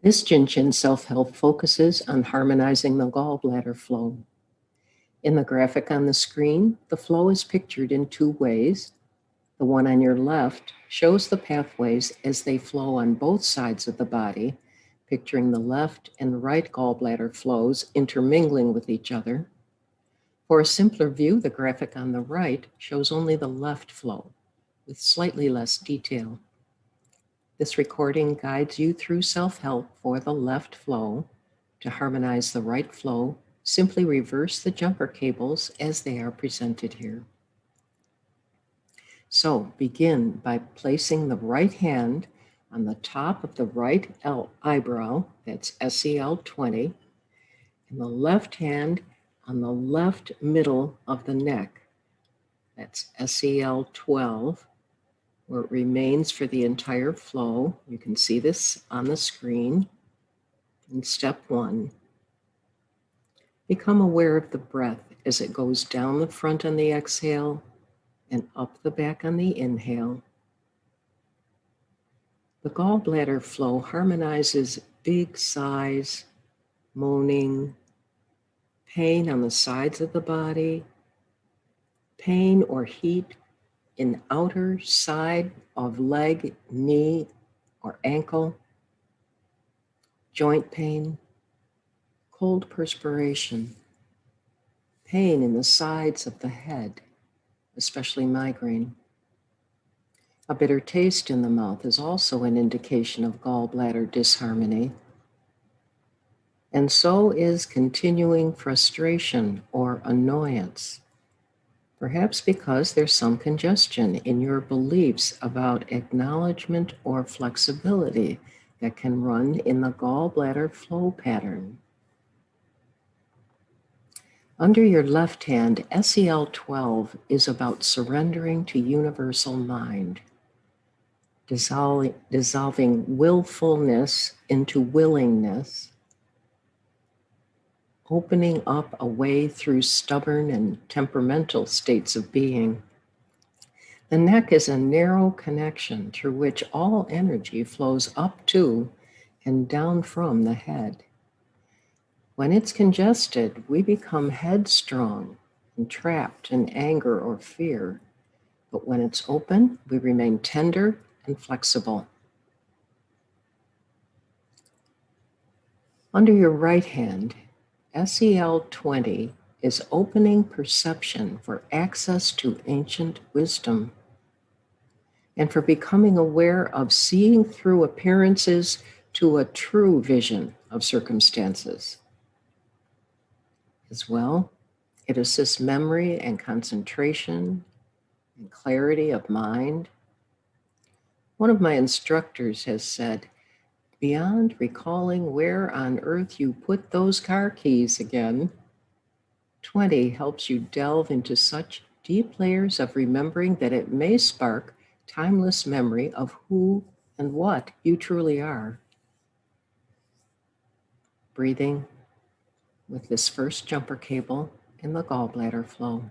This Shin self-help focuses on harmonizing the gallbladder flow. In the graphic on the screen, the flow is pictured in two ways. The one on your left shows the pathways as they flow on both sides of the body, picturing the left and right gallbladder flows intermingling with each other. For a simpler view, the graphic on the right shows only the left flow, with slightly less detail. This recording guides you through self-help for the left flow. To harmonize the right flow, simply reverse the jumper cables as they are presented here. So begin by placing the right hand on the top of the right eyebrow, that's SEL 20, and the left hand on the left middle of the neck, that's SEL 12, where it remains for the entire flow. You can see this on the screen. In step 1, become aware of the breath as it goes down the front on the exhale and up the back on the inhale. The gallbladder flow harmonizes big sighs, moaning, pain on the sides of the body, pain or heat in outer side of leg, knee, or ankle, joint pain, cold perspiration, pain in the sides of the head, especially migraine. A bitter taste in the mouth is also an indication of gallbladder disharmony. And so is continuing frustration or annoyance, perhaps because there's some congestion in your beliefs about acknowledgement or flexibility that can run in the gallbladder flow pattern. Under your left hand, SEL 12 is about surrendering to universal mind, dissolving willfulness into willingness, opening up a way through stubborn and temperamental states of being. The neck is a narrow connection through which all energy flows up to and down from the head. When it's congested, we become headstrong and trapped in anger or fear. But when it's open, we remain tender and flexible. Under your right hand, SEL 20 is opening perception for access to ancient wisdom and for becoming aware of seeing through appearances to a true vision of circumstances. As well, it assists memory and concentration and clarity of mind. One of my instructors has said, beyond recalling where on earth you put those car keys again, 20 helps you delve into such deep layers of remembering that it may spark timeless memory of who and what you truly are. Breathing with this first jumper cable in the gallbladder flow.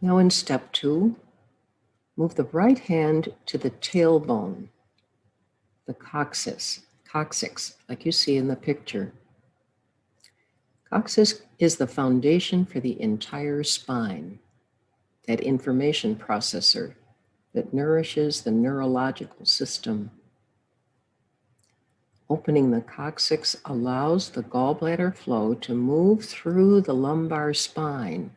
Now in step 2, move the right hand to the tailbone, the coccyx, like you see in the picture. Coccyx is the foundation for the entire spine, that information processor that nourishes the neurological system. Opening the coccyx allows the gallbladder flow to move through the lumbar spine,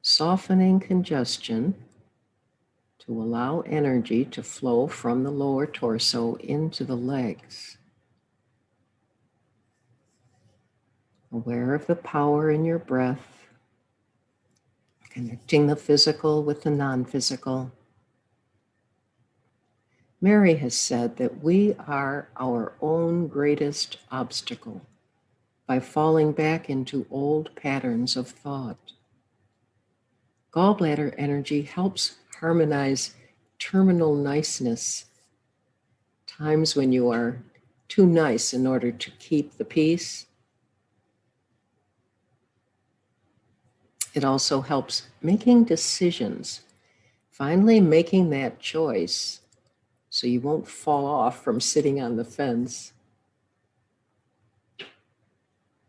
softening congestion to allow energy to flow from the lower torso into the legs. Aware of the power in your breath, connecting the physical with the non-physical. Mary has said that we are our own greatest obstacle by falling back into old patterns of thought. Gallbladder energy helps harmonize terminal niceness, times when you are too nice in order to keep the peace. It also helps making decisions, Finally, making that choice so you won't fall off from sitting on the fence.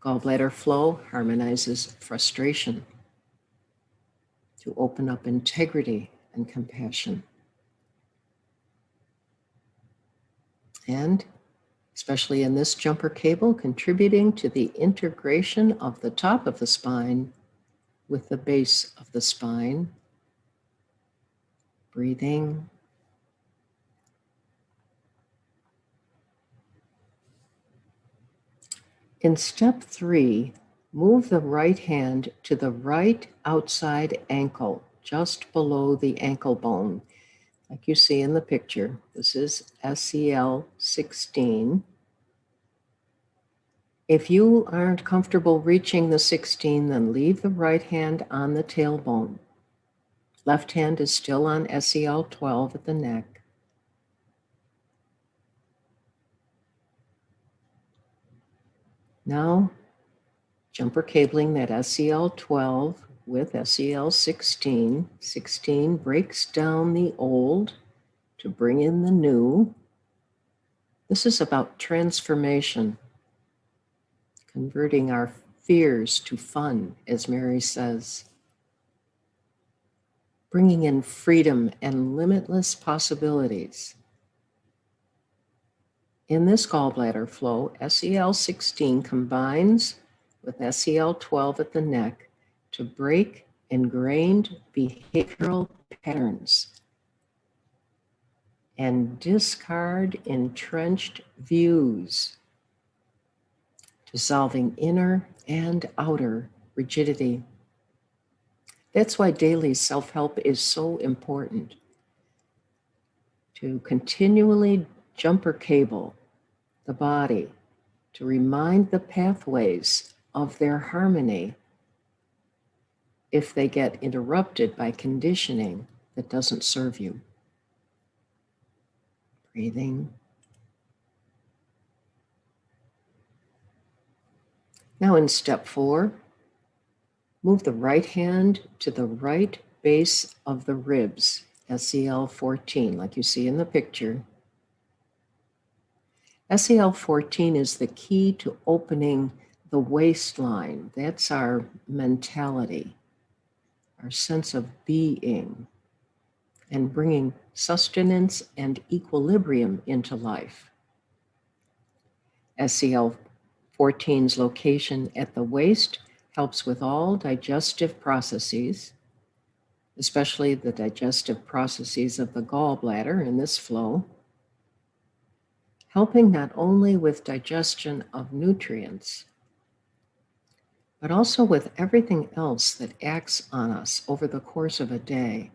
Gallbladder flow harmonizes frustration to open up integrity and compassion. And especially in this jumper cable, contributing to the integration of the top of the spine with the base of the spine. Breathing. In step 3, move the right hand to the right outside ankle, just below the ankle bone, like you see in the picture. This is SEL 16. If you aren't comfortable reaching the 16, then leave the right hand on the tailbone. Left hand is still on SEL 12 at the neck. Now, jumper cabling that SEL 12 with SEL 16. 16 breaks down the old to bring in the new. This is about transformation, converting our fears to fun, as Mary says, bringing in freedom and limitless possibilities. In this gallbladder flow, SEL 16 combines with SEL 12 at the neck to break ingrained behavioral patterns and discard entrenched views, dissolving inner and outer rigidity. That's why daily self-help is so important. To continually jumper cable the body to remind the pathways of their harmony if they get interrupted by conditioning that doesn't serve you. Breathing. Now in step 4, move the right hand to the right base of the ribs, SEL 14, like you see in the picture. SEL 14 is the key to opening the waistline. That's our mentality, our sense of being, and bringing sustenance and equilibrium into life. SEL 14's location at the waist helps with all digestive processes, especially the digestive processes of the gallbladder in this flow, helping not only with digestion of nutrients, but also with everything else that acts on us over the course of a day.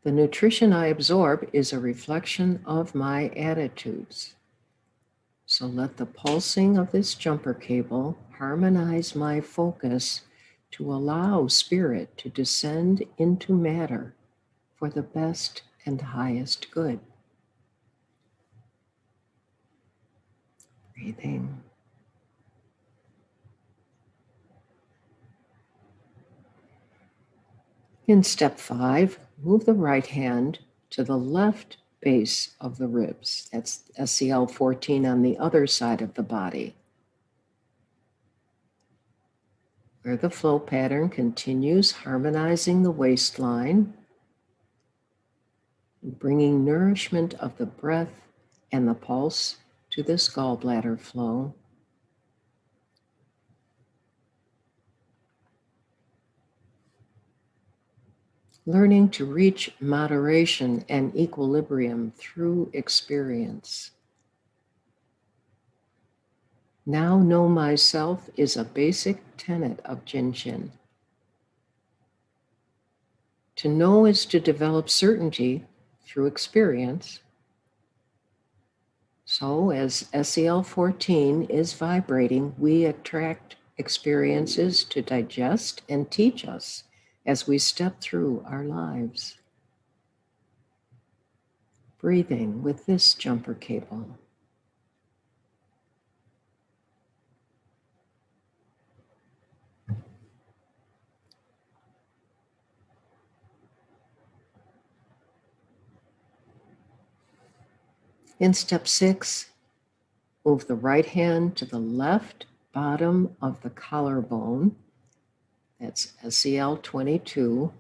The nutrition I absorb is a reflection of my attitudes. So let the pulsing of this jumper cable harmonize my focus to allow spirit to descend into matter for the best and highest good. Breathing. In step 5, move the right hand to the left base of the ribs. That's SEL 14 on the other side of the body, where the flow pattern continues, harmonizing the waistline, bringing nourishment of the breath and the pulse to this gallbladder flow. Learning to reach moderation and equilibrium through experience. Now know myself is a basic tenet of Shin. To know is to develop certainty through experience. So as SEL 14 is vibrating, we attract experiences to digest and teach us as we step through our lives. Breathing with this jumper cable. In step 6, move the right hand to the left bottom of the collarbone. That's SEL 22.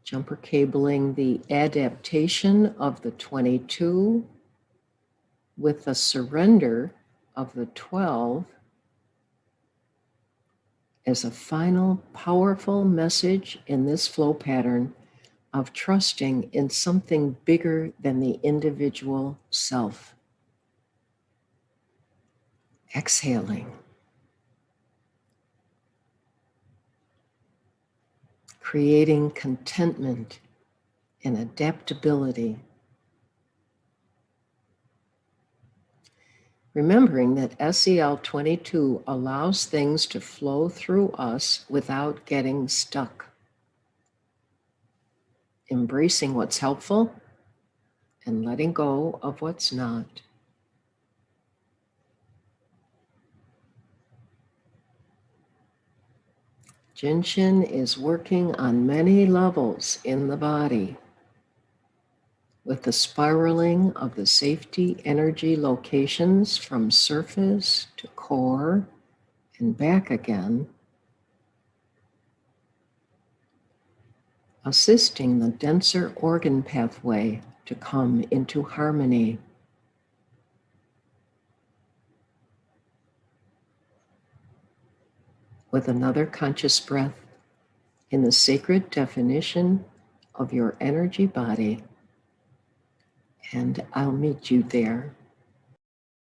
Jumper cabling the adaptation of the 22 with the surrender of the 12 as a final powerful message in this flow pattern of trusting in something bigger than the individual self. Exhaling. Creating contentment and adaptability. Remembering that SEL 22 allows things to flow through us without getting stuck. Embracing what's helpful and letting go of what's not. Shin is working on many levels in the body, with the spiraling of the safety energy locations from surface to core and back again, assisting the denser organ pathway to come into harmony. With another conscious breath in the sacred definition of your energy body, and I'll meet you there.